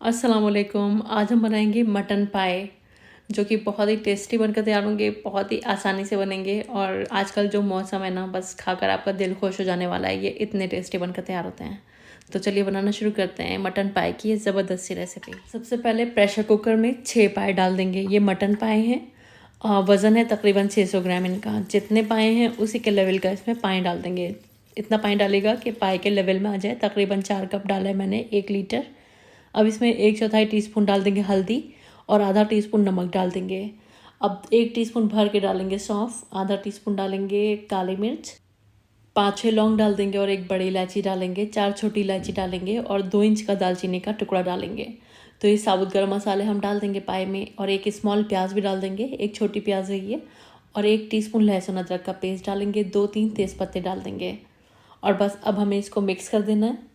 अस्सलाम वालेकुम। आज हम बनाएंगे मटन पाए जो कि बहुत ही टेस्टी बनकर तैयार होंगे, बहुत ही आसानी से बनेंगे और आजकल जो मौसम है ना, बस खाकर आपका दिल खुश हो जाने वाला है। ये इतने टेस्टी बनकर तैयार होते हैं। तो चलिए बनाना शुरू करते हैं मटन पाए की ये ज़बरदस्त सी रेसिपी। सबसे पहले प्रेशर कुकर में 6 पाए डाल देंगे। ये मटन पाए हैं, वज़न है तकरीबन 600 ग्राम इनका। जितने पाए हैं उसी के लेवल का इसमें पानी डाल देंगे। इतना पानी डालेगा कि पाए के लेवल में आ जाए। तकरीबन 4 कप डाला है मैंने, 1 लीटर। अब इसमें 1/4 टीस्पून डाल देंगे हल्दी और आधा टीस्पून नमक डाल देंगे। अब 1 टीस्पून भर के डालेंगे सौंफ, आधा टीस्पून डालेंगे काली मिर्च, 5-6 लौंग डाल देंगे और 1 बड़ी इलायची डालेंगे, 4 छोटी इलायची डालेंगे और 2 इंच का दालचीनी का टुकड़ा डालेंगे। तो ये साबुत गरम मसाले हम डाल देंगे पाए में, और 1 स्मॉल प्याज भी डाल देंगे, 1 छोटी प्याज है ये, और 1 टीस्पून लहसुन अदरक का पेस्ट डालेंगे, 2-3 तेज़पत्ते डाल देंगे। और बस अब हमें इसको मिक्स कर देना है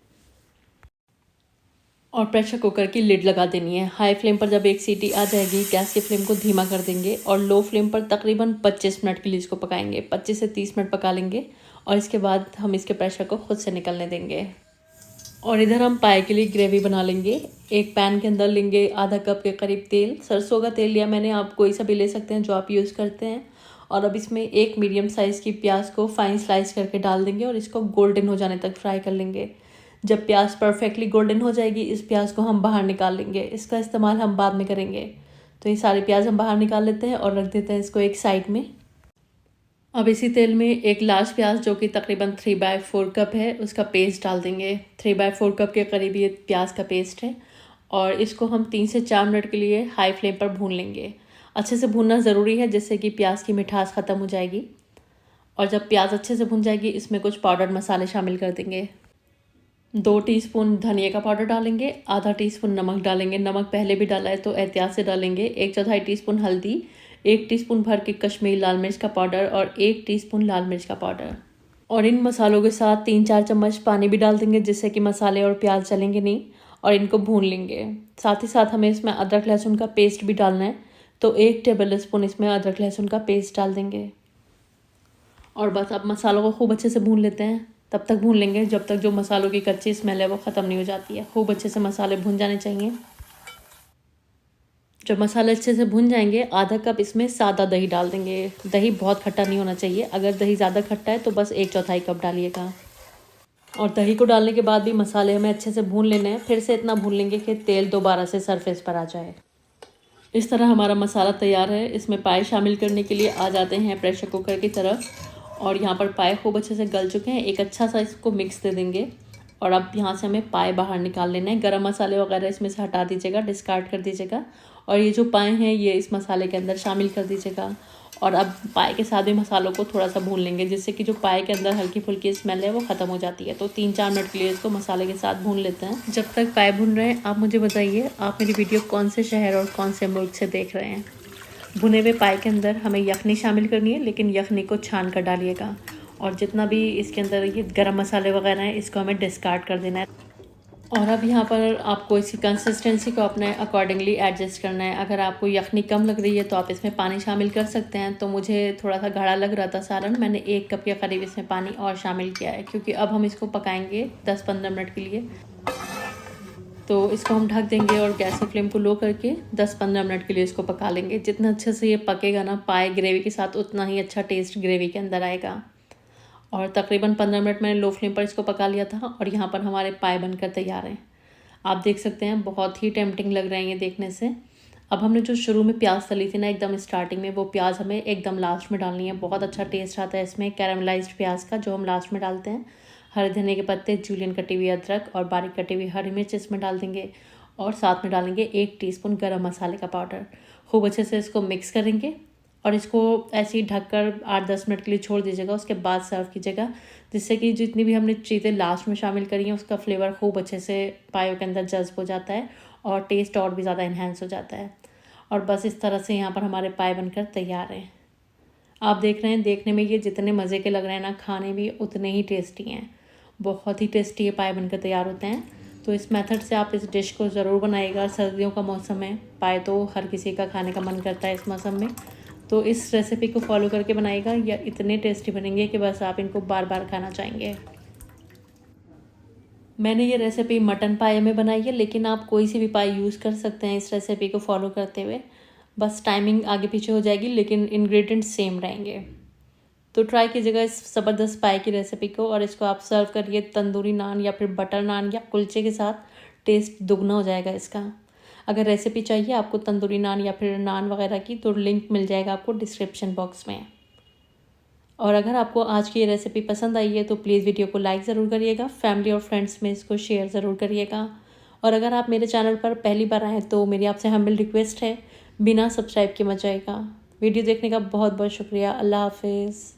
और प्रेशर कुकर की लिड लगा देनी है। हाई फ्लेम पर जब एक सीटी आ जाएगी, गैस की फ्लेम को धीमा कर देंगे और लो फ्लेम पर तकरीबन 25 मिनट के लिए इसको पकाएंगे। 25 से 30 मिनट पका लेंगे और इसके बाद हम इसके प्रेशर को खुद से निकलने देंगे। और इधर हम पाए के लिए ग्रेवी बना लेंगे। एक पैन के अंदर लेंगे आधा कप के करीब तेल। सरसों का तेल लिया मैंने, आप कोई सा भी ले सकते हैं जो आप यूज़ करते हैं। और अब इसमें एक मीडियम साइज़ की प्याज को फाइन स्लाइस करके डाल देंगे और इसको गोल्डन हो जाने तक फ्राई कर लेंगे। जब प्याज परफेक्टली गोल्डन हो जाएगी, इस प्याज को हम बाहर निकाल लेंगे। इसका इस्तेमाल हम बाद में करेंगे। तो ये सारी प्याज हम बाहर निकाल लेते हैं और रख देते हैं इसको एक साइड में। अब इसी तेल में एक लार्ज प्याज जो कि तकरीबन 3/4 कप है, उसका पेस्ट डाल देंगे। 3/4 कप के करीब ये प्याज का पेस्ट है और इसको हम 3 से 4 मिनट के लिए हाई फ्लेम पर भून लेंगे। अच्छे से भूनना ज़रूरी है जिससे कि प्याज की मिठास ख़त्म हो जाएगी। और जब प्याज अच्छे से भुन जाएगी, इसमें कुछ पाउडर मसाले शामिल कर देंगे। 2 टीस्पून धनिया का पाउडर डालेंगे, आधा टीस्पून नमक डालेंगे। नमक पहले भी डाला है तो एहतियात से डालेंगे। 1/4 टीस्पून हल्दी, 1 टीस्पून भर के कश्मीरी लाल मिर्च का पाउडर और 1 टीस्पून लाल मिर्च का पाउडर। और इन मसालों के साथ 3-4 चम्मच पानी भी डाल देंगे जिससे कि मसाले और प्याज चलेंगे नहीं, और इनको भून लेंगे। साथ ही साथ हमें इसमें अदरक लहसुन का पेस्ट भी डालना है, तो 1 टेबल स्पून इसमें अदरक लहसुन का पेस्ट डाल देंगे। और बस अब मसालों को खूब अच्छे से भून लेते हैं। तब तक भून लेंगे जब तक जो मसालों की कच्ची स्मेल है वो ख़त्म नहीं हो जाती है। खूब अच्छे से मसाले भून जाने चाहिए। जब मसाले अच्छे से भुन जाएंगे, आधा कप इसमें सादा दही डाल देंगे। दही बहुत खट्टा नहीं होना चाहिए। अगर दही ज़्यादा खट्टा है तो बस 1/4 कप डालिएगा। और दही को डालने के बाद भी मसाले हमें अच्छे से भून लेने हैं। फिर से इतना भून लेंगे कि तेल दोबारा से सरफेस पर आ जाए। इस तरह हमारा मसाला तैयार है। इसमें पाए शामिल करने के लिए आ जाते हैं प्रेशर कुकर की तरफ। और यहाँ पर पाए खूब अच्छे से गल चुके हैं। एक अच्छा सा इसको मिक्स दे देंगे और अब यहाँ से हमें पाए बाहर निकाल लेना है। गरम मसाले वगैरह इसमें से हटा दीजिएगा, डिस्कार्ड कर दीजिएगा। और ये जो पाए हैं ये इस मसाले के अंदर शामिल कर दीजिएगा। और अब पाए के साथ भी मसालों को थोड़ा सा भून लेंगे जिससे कि जो पाए के अंदर हल्की फुल्की स्मेल है वो ख़त्म हो जाती है। तो 3-4 मिनट के लिए इसको मसाले के साथ भून लेते हैं। जब तक पाए भून रहे हैं, आप मुझे बताइए आप मेरी वीडियो कौन से शहर और कौन से मुल्क से देख रहे हैं। भुने हुए पाए के अंदर हमें यखनी शामिल करनी है, लेकिन यखनी को छान कर डालिएगा। और जितना भी इसके अंदर ये गरम मसाले वगैरह हैं इसको हमें डिस्कार्ड कर देना है। और अब यहाँ पर आपको इसकी कंसिस्टेंसी को अपने अकॉर्डिंगली एडजस्ट करना है। अगर आपको यखनी कम लग रही है तो आप इसमें पानी शामिल कर सकते हैं। तो मुझे थोड़ा सा गाढ़ा लग रहा था सालन, मैंने 1 कप के करीब इसमें पानी और शामिल किया है, क्योंकि अब हम इसको पकाएंगे 10-15 मिनट के लिए। तो इसको हम ढक देंगे और गैस की फ्लेम को लो करके 10-15 मिनट के लिए इसको पका लेंगे। जितना अच्छे से ये पकेगा ना पाए ग्रेवी के साथ, उतना ही अच्छा टेस्ट ग्रेवी के अंदर आएगा। और तकरीबन 15 मिनट मैंने लो फ्लेम पर इसको पका लिया था और यहाँ पर हमारे पाए बनकर तैयार हैं। आप देख सकते हैं बहुत ही टेम्पटिंग लग रहे हैं ये देखने से। अब हमने जो शुरू में प्याज तली थी ना एकदम स्टार्टिंग में, वो प्याज हमें एकदम लास्ट में डालनी है। बहुत अच्छा टेस्ट आता है इसमें कैरामलाइज्ड प्याज का, जो हम लास्ट में डालते हैं। हरे धनिया के पत्ते, जूलियन कटी हुई अदरक और बारीक कटी हुई हरी मिर्च इसमें डाल देंगे। और साथ में डालेंगे 1 टीस्पून गरम मसाले का पाउडर। खूब अच्छे से इसको मिक्स करेंगे और इसको ऐसे ही ढककर 8-10 मिनट के लिए छोड़ दीजिएगा। उसके बाद सर्व कीजिएगा, जिससे कि जितनी भी हमने चीज़ें लास्ट में शामिल करी हैं उसका फ्लेवर खूब अच्छे से पायों के अंदर जज्ब हो जाता है और टेस्ट और भी ज़्यादा इन्हेंस हो जाता है। और बस इस तरह से यहाँ पर हमारे पाए बनकर तैयार हैं। आप देख रहे हैं, देखने में ये जितने मज़े के लग रहे हैं ना, खाने भी उतने ही टेस्टी हैं। बहुत ही टेस्टी ये पाए बनकर तैयार होते हैं। तो इस मेथड से आप इस डिश को ज़रूर बनाइएगा। सर्दियों का मौसम है, पाए तो हर किसी का खाने का मन करता है इस मौसम में। तो इस रेसिपी को फॉलो करके बनाइएगा, या इतने टेस्टी बनेंगे कि बस आप इनको बार बार खाना चाहेंगे। मैंने ये रेसिपी मटन पाए में बनाई है, लेकिन आप कोई सी भी पाए यूज़ कर सकते हैं इस रेसिपी को फॉलो करते हुए। बस टाइमिंग आगे पीछे हो जाएगी, लेकिन इंग्रेडिएंट्स सेम रहेंगे। तो ट्राई कीजिएगा इस ज़बरदस्त पाए की रेसिपी को, और इसको आप सर्व करिए तंदूरी नान या फिर बटर नान या कुलचे के साथ। टेस्ट दुगना हो जाएगा इसका। अगर रेसिपी चाहिए आपको तंदूरी नान या फिर नान वगैरह की, तो लिंक मिल जाएगा आपको डिस्क्रिप्शन बॉक्स में। और अगर आपको आज की ये रेसिपी पसंद आई है तो प्लीज़ वीडियो को लाइक ज़रूर करिएगा, फैमिली और फ्रेंड्स में इसको शेयर ज़रूर करिएगा। और अगर आप मेरे चैनल पर पहली बार आएँ तो मेरी आपसे हम्बल रिक्वेस्ट है, बिना सब्सक्राइब किए मत जाइएगा। वीडियो देखने का बहुत बहुत शुक्रिया। अल्लाह हाफिज़।